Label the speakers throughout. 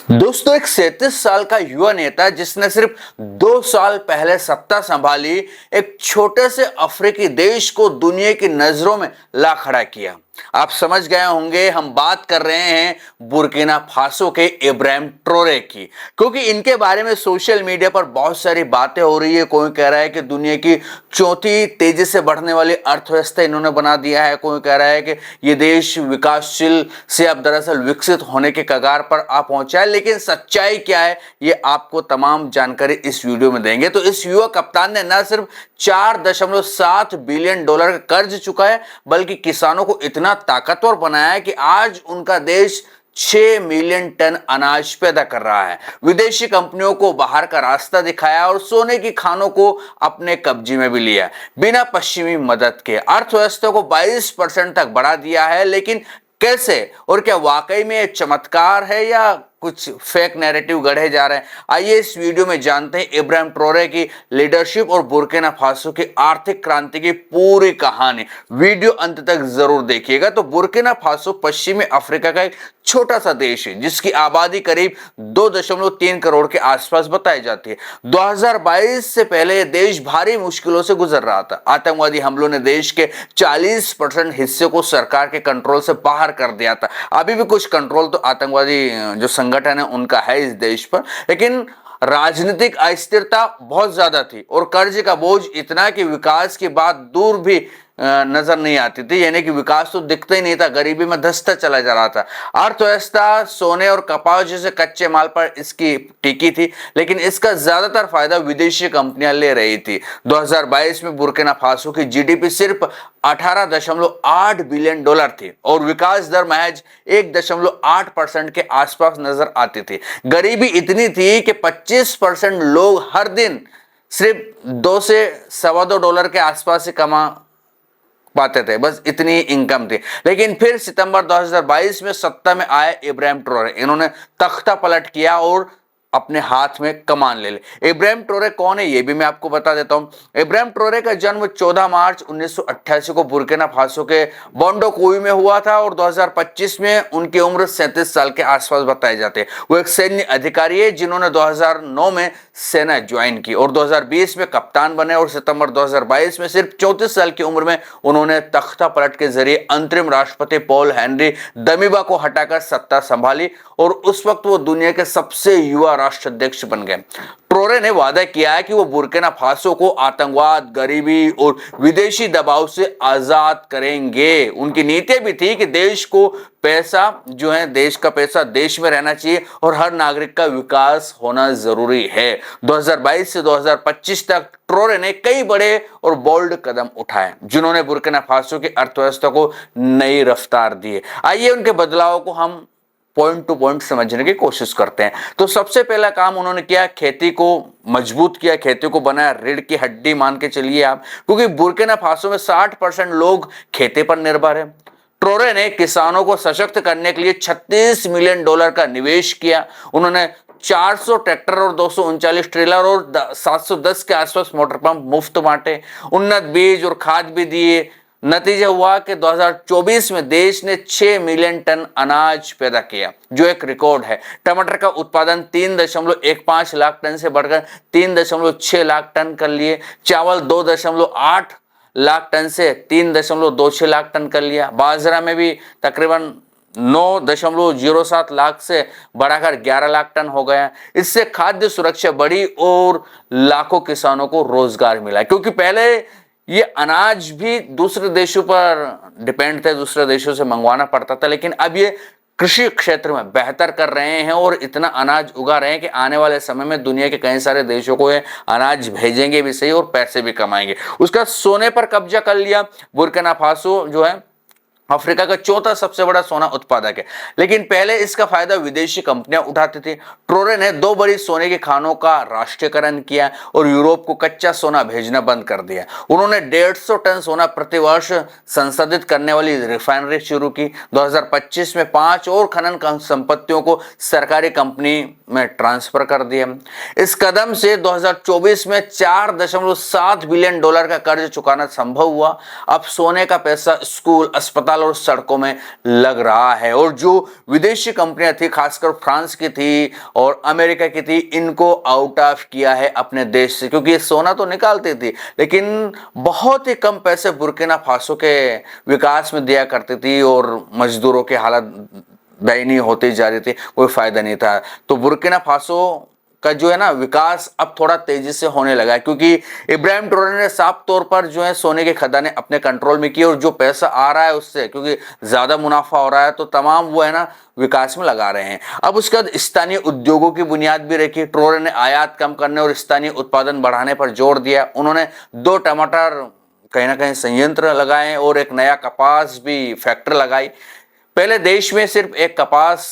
Speaker 1: दोस्तों, एक 37 साल का युवा नेता जिसने सिर्फ 2 साल पहले सत्ता संभाली, एक छोटे से अफ्रीकी देश को दुनिया की नजरों में ला खड़ा किया। आप समझ गए होंगे, हम बात कर रहे हैं बुर्किना फासो के इब्राहिम ट्रोरे की, क्योंकि इनके बारे में सोशल मीडिया पर बहुत सारी बातें हो रही है। कोई कह रहा है कि दुनिया की चौथी तेजी से बढ़ने वाली अर्थव्यवस्था इन्होंने बना दिया है, कोई कह रहा है कि ये देश विकासशील से अब दरअसल विकसित होने के कगार पर आ पहुंचा है। लेकिन सच्चाई क्या है, ये आपको तमाम जानकारी इस वीडियो में देंगे। तो इस युवा कप्तान ने न सिर्फ 4.7 बिलियन डॉलर का कर्ज चुका है, बल्कि किसानों को इतना ताकतवर बनाया है कि आज उनका देश 6 मिलियन टन अनाज पैदा कर रहा है, विदेशी कंपनियों को बाहर का रास्ता दिखाया और सोने की खानों को अपने कब्जे में भी लिया। बिना पश्चिमी मदद के अर्थव्यवस्था को 22% तक बढ़ा दिया है। लेकिन कैसे, और क्या वाकई में चमत्कार है या कुछ फेक नैरेटिव गढ़े जा रहे हैं? आइए इस वीडियो में जानते हैं इब्राहिम ट्रोरे की लीडरशिप और बुर्किना फासो की आर्थिक क्रांति की पूरी कहानी। वीडियो अंत तक जरूर देखिएगा। तो बुर्किना फासो पश्चिमी अफ्रीका का एक छोटा सा देश है जिसकी आबादी करीब 2.3 करोड़ के आसपास बताई जाती है। 2022 से पहले यह देश भारी मुश्किलों से गुजर रहा था। आतंकवादी हमलों ने देश के 40% हिस्से को सरकार के कंट्रोल से बाहर कर दिया था। अभी भी कुछ कंट्रोल तो आतंकवादी जो संगठन है उनका है इस देश पर, लेकिन राजनीतिक अस्थिरता बहुत ज्यादा थी और कर्ज का बोझ इतना कि विकास की बात दूर भी नजर नहीं आती थी। यानी कि विकास तो दिखता ही नहीं था, गरीबी में धंसता चला जा रहा था। अर्थव्यवस्था सोने और कपास जैसे कच्चे माल पर इसकी टिकी थी, लेकिन इसका ज्यादातर फायदा विदेशी कंपनियां ले रही थी। 2022 में बुर्किना फासो की जीडीपी सिर्फ 18.8 बिलियन डॉलर थी और विकास दर महज 1.8% के आसपास नजर आती थी। गरीबी इतनी थी कि 25% लोग हर दिन सिर्फ 2 से $2.25 के आसपास से कमा पाते थे, बस इतनी इनकम थी। लेकिन फिर सितंबर 2022 में सत्ता में आए इब्राहिम ट्रोरे, इन्होंने तख्ता पलट किया और अपने हाथ में कमान ले ली। इब्राहिम ट्रोरे कौन है, ये भी मैं आपको बता देता हूं। इब्राहिम ट्रोरे का जन्म 14 मार्च 1988 को बुर्किना फासो के बोंडोकोई में हुआ था और 2025 में उनकी उम्र 37 साल के आसपास बताई जाती है। वो एक सैन्य अधिकारी है जिन्होंने 2009 में सेना ज्वाइन की और 2020 में कप्तान बने और सितंबर 2022 में सिर्फ 34 साल की उम्र में उन्होंने तख्ता पलट के जरिए अंतरिम राष्ट्रपति पॉल हेनरी दमीबा को हटाकर सत्ता संभाली और उस वक्त वो दुनिया के सबसे युवा राष्ट्राध्यक्ष बन गए। ट्रोरे ने वादा किया है कि वो बुर्किना फासो को आतंकवाद, गरीबी और विदेशी दबाव से आजाद करेंगे। उनकी नीति भी थी कि देश को पैसा जो है, देश का पैसा देश में रहना चाहिए और हर नागरिक का विकास होना जरूरी है। 2022 से 2025 तक ट्रोरे ने कई बड़े और बोल्ड कदम उठाए जिन्होंने बुर्किना फासो की अर्थव्यवस्था को नई रफ्तार दी है। आइए उनके बदलाव को हम पॉइंट टू पॉइंट समझने की कोशिश करते हैं। तो सबसे पहला काम उन्होंने किया, खेती को मजबूत किया, खेती को बनाया रीढ़ की हड्डी मान के चलिए आप, क्योंकि बुर्किना फासो में 60% लोग खेती पर निर्भर है। ट्रोरे ने किसानों को सशक्त करने के लिए 36 मिलियन डॉलर का निवेश किया। उन्होंने 400 ट्रैक्टर और 239 ट्रेलर और 710 के आसपास मोटर पंप मुफ्त बांटे, उन्नत बीज और खाद भी दिए। नतीजा हुआ कि 2024 में देश ने 6 मिलियन टन अनाज पैदा किया, जो एक रिकॉर्ड है। टमाटर का उत्पादन 3.15 लाख टन से बढ़कर 3.6 लाख टन कर लिए। चावल 2.8 लाख टन से 3.26 लाख टन कर लिया। बाजरा में भी तकरीबन 9.07 लाख से बढ़ाकर 11 लाख टन हो गया। इससे खाद्य सुरक्षा बढ़ी और लाखों किसानों को रोजगार मिला, क्योंकि पहले ये अनाज भी दूसरे देशों पर डिपेंड थे, दूसरे देशों से मंगवाना पड़ता था। लेकिन अब ये कृषि क्षेत्र में बेहतर कर रहे हैं और इतना अनाज उगा रहे हैं कि आने वाले समय में दुनिया के कई सारे देशों को ये अनाज भेजेंगे भी सही और पैसे भी कमाएंगे। उसका सोने पर कब्जा कर लिया। बुर्किना फासो जो है अफ्रीका का चौथा सबसे बड़ा सोना उत्पादक है, लेकिन पहले इसका फायदा विदेशी कंपनियां उठाती थी। ट्रोरे ने 2 बड़ी सोने के खानों का राष्ट्रीयकरण किया और यूरोप को कच्चा सोना भेजना बंद कर दिया। उन्होंने 150 टन सोना प्रतिवर्ष संसाधित करने वाली रिफाइनरी शुरू की। 2025 में 5 और खनन संपत्तियों को सरकारी कंपनी में ट्रांसफर कर दिया। इस कदम से 2024 में 4.7 बिलियन डॉलर का कर्ज चुकाना संभव हुआ। अब सोने का पैसा स्कूल, अस्पताल और सड़कों में लग रहा है। और जो विदेशी कंपनियां थी, खासकर फ्रांस की थी और अमेरिका की थी, इनको आउट ऑफ किया है अपने देश से, क्योंकि ये सोना तो निकालती थी लेकिन बहुत ही कम पैसे बुर्किना फासो के विकास में दिया करती थी और मजदूरों की हालत दयनीय होती जा रही थी, कोई फायदा नहीं था। तो बुर्किना फासो का जो है ना विकास अब थोड़ा तेजी से होने लगा है, क्योंकि इब्राहिम ट्रोरे ने साफ तौर पर जो है सोने के खदाने अपने कंट्रोल में किए और जो पैसा आ रहा है उससे, क्योंकि ज्यादा मुनाफा हो रहा है, तो तमाम वो है ना विकास में लगा रहे हैं। अब उसके बाद स्थानीय उद्योगों की बुनियाद भी रखी। ट्रोरे ने आयात कम करने और स्थानीय उत्पादन बढ़ाने पर जोर दिया। उन्होंने 2 टमाटर कहीं ना कहीं संयंत्र लगाए और एक नया कपास भी फैक्ट्री लगाई। पहले देश में सिर्फ एक कपास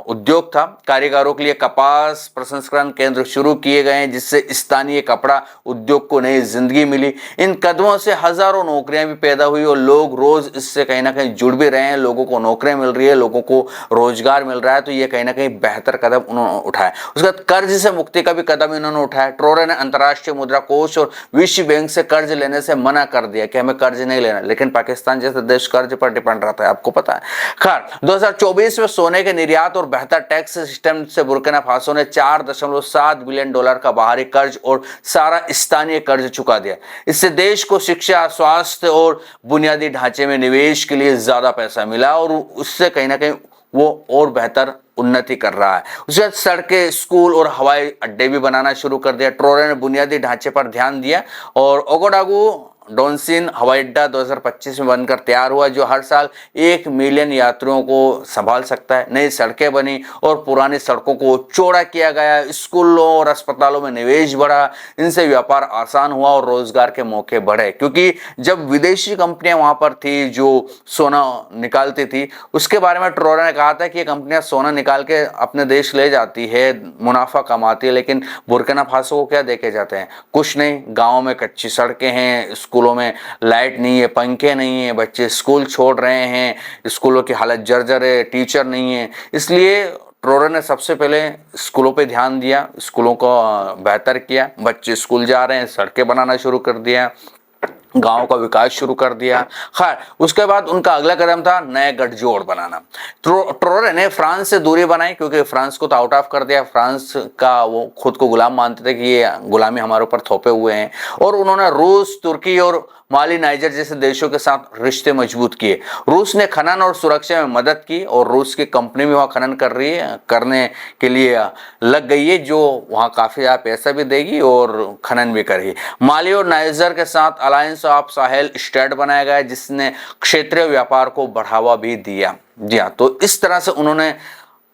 Speaker 1: उद्योग था। कारीगरों के लिए कपास प्रसंस्करण केंद्र शुरू किए गए हैं, जिससे स्थानीय कपड़ा उद्योग को नई जिंदगी मिली। इन कदमों से हजारों नौकरियां भी पैदा हुई और लोग रोज इससे कहीं ना कहीं जुड़ भी रहे हैं। लोगों को नौकरियां मिल रही है, लोगों को रोजगार मिल रहा है, तो ये कहीं ना कहीं बेहतर कदम उन्होंने उठाया। उसके बाद कर्ज से मुक्ति का भी कदम इन्होंने उठाया। ट्रोरे ने अंतर्राष्ट्रीय मुद्रा कोष और विश्व बैंक से कर्ज लेने से मना कर दिया कि हमें कर्ज नहीं लेना, लेकिन पाकिस्तान जैसे देश कर्ज पर डिपेंड रहता है, आपको पता है। खैर 2024 में सोने के निर्यात और बेहतर टैक्स सिस्टम से बुर्किना फासो ने $4.7 बिलियन का बाहरी कर्ज और सारा स्थानीय कर्ज चुका दिया। इससे देश को शिक्षा, स्वास्थ्य और बुनियादी ढांचे में निवेश के लिए ज्यादा पैसा मिला और उससे कहीं ना कहीं वो और बेहतर उन्नति कर रहा है। उसके बाद सड़कें, स्कूल और हवाई अड्डे भी बनाना शुरू कर दिया। ट्रोरे ने बुनियादी ढांचे पर ध्यान दिया और ओगोडागू डोनसिन हवाई अड्डा 2025 में बनकर तैयार हुआ, जो हर साल 1 मिलियन यात्रियों को संभाल सकता है। नई सड़कें बनी और पुरानी सड़कों को चौड़ा किया गया। स्कूलों और अस्पतालों में निवेश बढ़ा। इनसे व्यापार आसान हुआ और रोजगार के मौके बढ़े, क्योंकि जब विदेशी कंपनियां वहां पर थी जो सोना निकालती थी, उसके बारे में ट्रोरे ने कहा था कि ये कंपनियां सोना निकाल के अपने देश ले जाती है, मुनाफा कमाती है, लेकिन बुर्किना फासो को क्या देके जाते हैं? कुछ नहीं। गाँव में कच्ची सड़कें हैं, स्कूलों में लाइट नहीं है, पंखे नहीं है, बच्चे स्कूल छोड़ रहे हैं, स्कूलों की हालत जर्जर है, टीचर नहीं है। इसलिए ट्रोरे ने सबसे पहले स्कूलों पे ध्यान दिया, स्कूलों को बेहतर किया, बच्चे स्कूल जा रहे हैं, सड़कें बनाना शुरू कर दिया, गांव का विकास शुरू कर दिया। खैर उसके बाद उनका अगला कदम था नए गठजोड़ बनाना। ट्रोरे ने फ्रांस से दूरी बनाई, क्योंकि फ्रांस को तो आउट ऑफ कर दिया। फ्रांस का वो खुद को गुलाम मानते थे कि ये गुलामी हमारे ऊपर थोपे हुए हैं, और उन्होंने रूस, तुर्की और माली, नाइजर जैसे देशों के साथ रिश्ते मजबूत किए। रूस ने खनन और सुरक्षा में मदद की और रूस की कंपनी भी वहां खनन करने के लिए लग गई है, जो वहां काफी ज्यादा पैसा भी देगी और खनन भी करेगी। माली और नाइजर के साथ अलायंस ऑफ साहेल स्टेट बनाया गया, जिसने क्षेत्रीय व्यापार को बढ़ावा भी दिया। जी हाँ, तो इस तरह से उन्होंने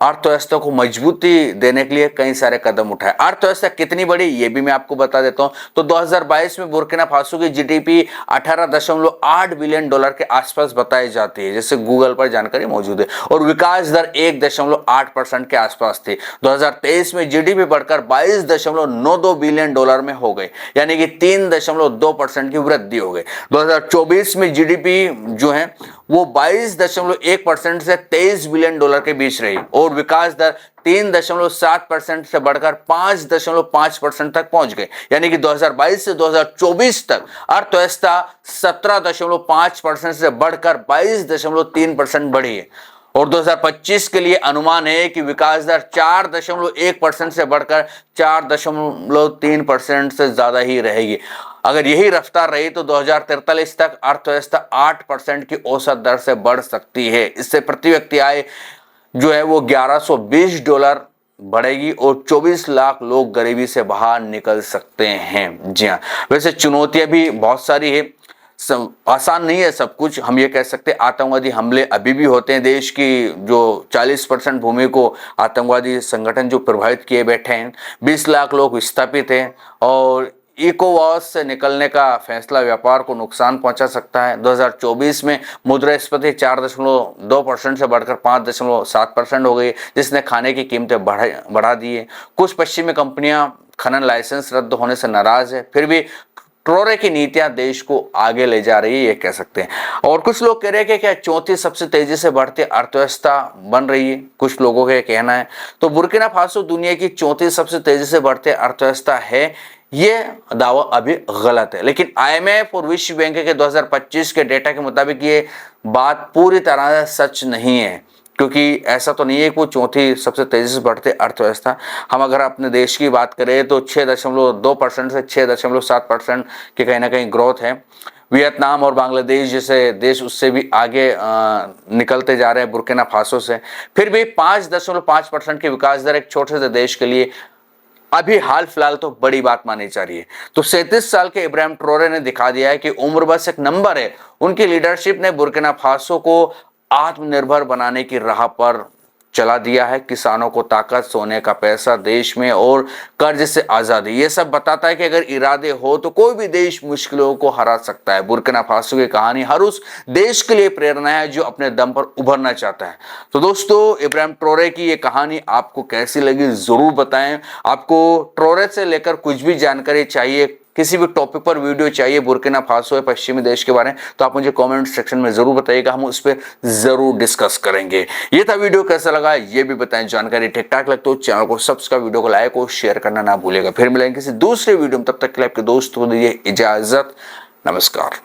Speaker 1: अर्थव्यवस्था को मजबूती देने के लिए कई सारे कदम उठाए। अर्थव्यवस्था कितनी बड़ी ये भी मैं आपको बता देता हूं। तो 2022 में बुर्किना फासो की जीडीपी $18.8 बिलियन के आसपास बताई जाती है, जैसे गूगल पर जानकारी मौजूद है, और विकास दर 1.8% के आसपास थी। 2023 में जीडीपी बढ़कर $22.92 बिलियन में हो गई, यानी कि 3.2% की वृद्धि हो गई। 2024 में जीडीपी जो है वो 22.1% से $23 बिलियन के बीच रही और विकास दर 3.7% से बढ़कर 5.5% तक पहुंच गई, यानी कि 2022 से 2024 तक अर्थव्यवस्था 17.5% से बढ़कर 22.3% बढ़ी है। और 2025 के लिए अनुमान है कि विकास दर 4.1% से बढ़कर 4.3% से ज्यादा ही रहेगी। अगर यही रफ्तार रही तो 2043 तक अर्थव्यवस्था 8% की औसत दर से बढ़ सकती है। इससे प्रति व्यक्ति आय जो है वो $1120 बढ़ेगी और 24 लाख लोग गरीबी से बाहर निकल सकते हैं। जी हाँ, वैसे चुनौतियां भी बहुत सारी है, आसान नहीं है सब कुछ। हम ये कह सकते आतंकवादी हमले अभी भी होते हैं। देश की जो 40% भूमि को आतंकवादी संगठन जो प्रभावित किए बैठे हैं, 20 लाख लोग विस्थापित हैं और इकोवास से निकलने का फैसला व्यापार को नुकसान पहुंचा सकता है। 2024 में मुद्रास्फीति 4.2% से बढ़कर 5.7% हो गई, जिसने खाने की कीमतें बढ़ा दी है। कुछ पश्चिमी कंपनियां खनन लाइसेंस रद्द होने से नाराज है, फिर भी ट्रोरे की नीतियां देश को आगे ले जा रही है, ये कह सकते हैं। और कुछ लोग कह रहे हैं कि क्या चौथी सबसे तेजी से बढ़ती अर्थव्यवस्था बन रही है, कुछ लोगों का कहना है। तो बुर्किना फासो दुनिया की चौथी सबसे तेजी से बढ़ती अर्थव्यवस्था है, ये दावा अभी गलत है। लेकिन आईएमएफ और विश्व बैंक के 2025 के डेटा के मुताबिक ये बात पूरी तरह से सच नहीं है, क्योंकि ऐसा तो नहीं है कि वो चौथी सबसे तेजी से बढ़ते अर्थव्यवस्था। हम अगर अपने देश की बात करें तो 6.2% से 6.7% की कहीं ना कहीं ग्रोथ है। वियतनाम और बांग्लादेश जैसे देश उससे भी आगे निकलते जा रहे हैं बुर्किना फासो से। फिर भी 5.5% की विकास दर एक छोटे से देश के लिए अभी हाल फिलहाल तो बड़ी बात मानी जा रही है। तो 37 साल के इब्राहिम ट्रोरे ने दिखा दिया है कि उम्र बस एक नंबर है। उनकी लीडरशिप ने बुर्किना फासो को आत्मनिर्भर बनाने की राह पर चला दिया है। किसानों को ताकत, सोने का पैसा देश में और कर्ज से आजादी, ये सब बताता है कि अगर इरादे हो तो कोई भी देश मुश्किलों को हरा सकता है। बुर्किना फासो की कहानी हर उस देश के लिए प्रेरणा है जो अपने दम पर उभरना चाहता है। तो दोस्तों, इब्राहिम ट्रोरे की ये कहानी आपको कैसी लगी जरूर बताएं। आपको ट्रोरे से लेकर कुछ भी जानकारी चाहिए, किसी भी टॉपिक पर वीडियो चाहिए बुर्किना फासो या पश्चिमी देश के बारे में, तो आप मुझे कमेंट सेक्शन में जरूर बताइएगा, हम उस पर जरूर डिस्कस करेंगे। ये था वीडियो, कैसा लगा ये भी बताएं। जानकारी ठीक ठाक लगता हो चैनल को सब्सक्राइब, वीडियो को लाइक और शेयर करना ना भूलिएगा। फिर मिलेंगे किसी दूसरे वीडियो में, तब तक के लिए आपके दोस्त को दीजिए इजाजत। नमस्कार।